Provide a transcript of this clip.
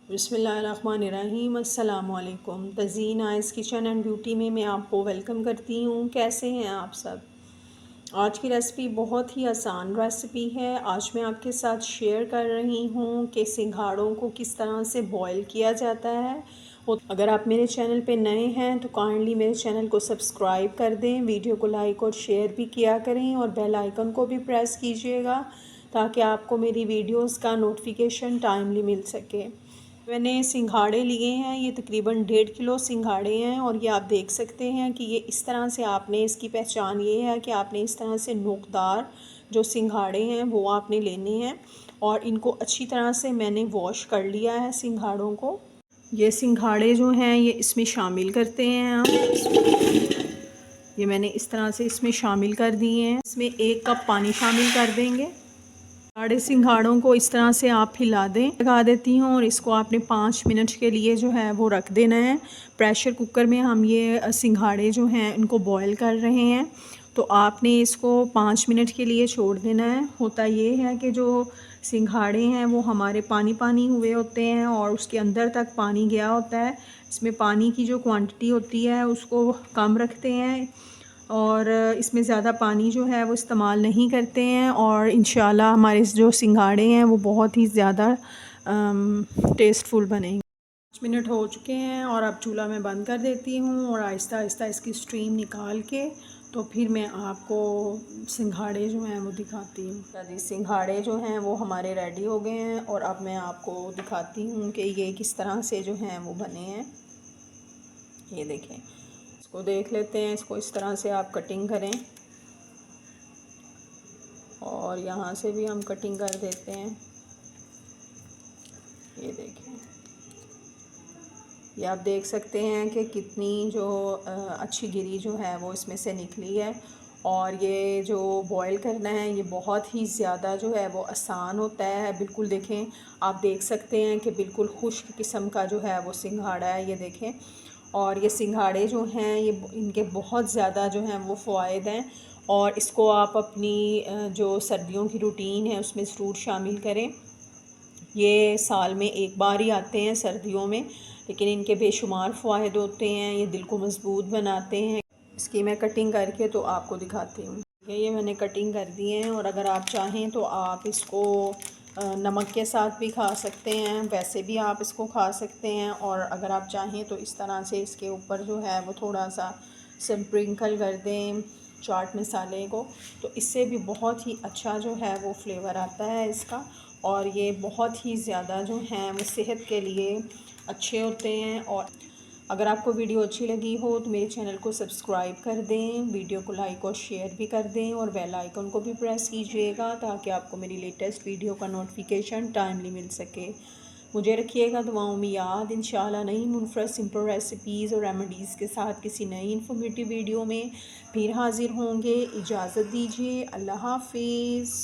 बिस्मिल्लाहिर्रहमानिर्रहीम। अस्सलामुअलैकुम। Tazeen ice kitchen and beauty में मैं आपको वेलकम करती हूँ। कैसे हैं आप सब? आज की रेसिपी बहुत ही आसान रेसिपी है। आज मैं आपके साथ शेयर कर रही हूँ कि सिंघाड़ों को किस तरह से बॉईल किया जाता है। अगर आप मेरे चैनल पे नए हैं तो काइंडली मेरे चैनल को सब्सक्राइब कर दें, वीडियो को लाइक और शेयर भी किया करें और बेल आइकन को भी प्रेस कीजिएगा ताकि आपको मेरी वीडियोस का नोटिफिकेशन टाइमली मिल सके। मैंने सिंघाड़े लिए हैं, ये तकरीबन 1.5 किलो सिंघाड़े हैं और ये आप देख सकते हैं कि ये इस तरह से आपने इसकी पहचान ये है कि आपने इस तरह से नोकदार जो सिंघाड़े हैं वो आपने लेने हैं और इनको अच्छी तरह से मैंने वॉश कर लिया है सिंघाड़ों को। ये सिंघाड़े जो हैं ये इसमें शामिल करते हैं हम। ये मैंने इस तरह से इसमें शामिल कर दिए हैं। इसमें 1 कप पानी शामिल कर देंगे। साढ़े सिंघाड़ों को इस तरह से आप हिला दें, लगा देती हूँ और इसको आपने 5 मिनट के लिए जो है वो रख देना है। प्रेशर कुकर में हम ये सिंघाड़े जो हैं इनको बॉईल कर रहे हैं, तो आपने इसको 5 मिनट के लिए छोड़ देना है। होता ये है कि जो सिंघाड़े हैं वो हमारे पानी पानी हुए होते हैं और उसके अंदर तक पानी गया होता है। इसमें पानी की जो क्वांटिटी होती है उसको कम रखते हैं और इसमें ज़्यादा पानी जो है वो इस्तेमाल नहीं करते हैं और इंशाल्लाह हमारे जो सिंघाड़े हैं वो बहुत ही ज़्यादा टेस्टफुल बनेंगे। 5 मिनट हो चुके हैं और अब चूल्हा मैं बंद कर देती हूँ और आहिस्ता आहिस्ता इसकी स्टीम निकाल के तो फिर मैं आपको सिंघाड़े जो हैं वो दिखाती हूँ। जी, सिंघाड़े जो हैं वो हमारे रेडी हो गए हैं और अब मैं आपको दिखाती हूँ कि ये किस तरह से जो हैं वो बने हैं। ये देखें, इसको देख लेते हैं। इसको इस तरह से आप कटिंग करें और यहाँ से भी हम कटिंग कर देते हैं। ये देखें, ये आप देख सकते हैं कि कितनी जो अच्छी गिरी जो है वो इसमें से निकली है। और ये जो बॉईल करना है ये बहुत ही ज़्यादा जो है वो आसान होता है। बिल्कुल देखें, आप देख सकते हैं कि बिल्कुल खुश्क किस्म का जो है वो सिंघाड़ा है। ये देखें, और ये सिंघाड़े जो हैं ये इनके बहुत ज़्यादा जो हैं वो फ़वाइद हैं और इसको आप अपनी जो सर्दियों की रूटीन है उसमें ज़रूर शामिल करें। ये साल में एक बार ही आते हैं सर्दियों में, लेकिन इनके बेशुमार फ़वाइद होते हैं। ये दिल को मज़बूत बनाते हैं। इसकी मैं कटिंग करके तो आपको दिखाती हूँ। ये मैंने कटिंग कर दी हैं और अगर आप चाहें तो आप इसको नमक के साथ भी खा सकते हैं, वैसे भी आप इसको खा सकते हैं और अगर आप चाहें तो इस तरह से इसके ऊपर जो है वो थोड़ा सा स्प्रिंकल कर दें चाट मसाले को, तो इससे भी बहुत ही अच्छा जो है वो फ्लेवर आता है इसका। और ये बहुत ही ज़्यादा जो हैं वो सेहत के लिए अच्छे होते हैं। और अगर आपको वीडियो अच्छी लगी हो तो मेरे चैनल को सब्सक्राइब कर दें, वीडियो को लाइक और शेयर भी कर दें और बेल आइकन को भी प्रेस कीजिएगा ताकि आपको मेरी लेटेस्ट वीडियो का नोटिफिकेशन टाइमली मिल सके। मुझे रखिएगा दुआओं में याद। इंशाल्लाह नई मुनफरद सिंपल रेसिपीज़ और रेमेडीज़ के साथ किसी नई इन्फॉर्मेटिव वीडियो में फिर हाज़िर होंगे। इजाज़त दीजिए। अल्लाह हाफिज़।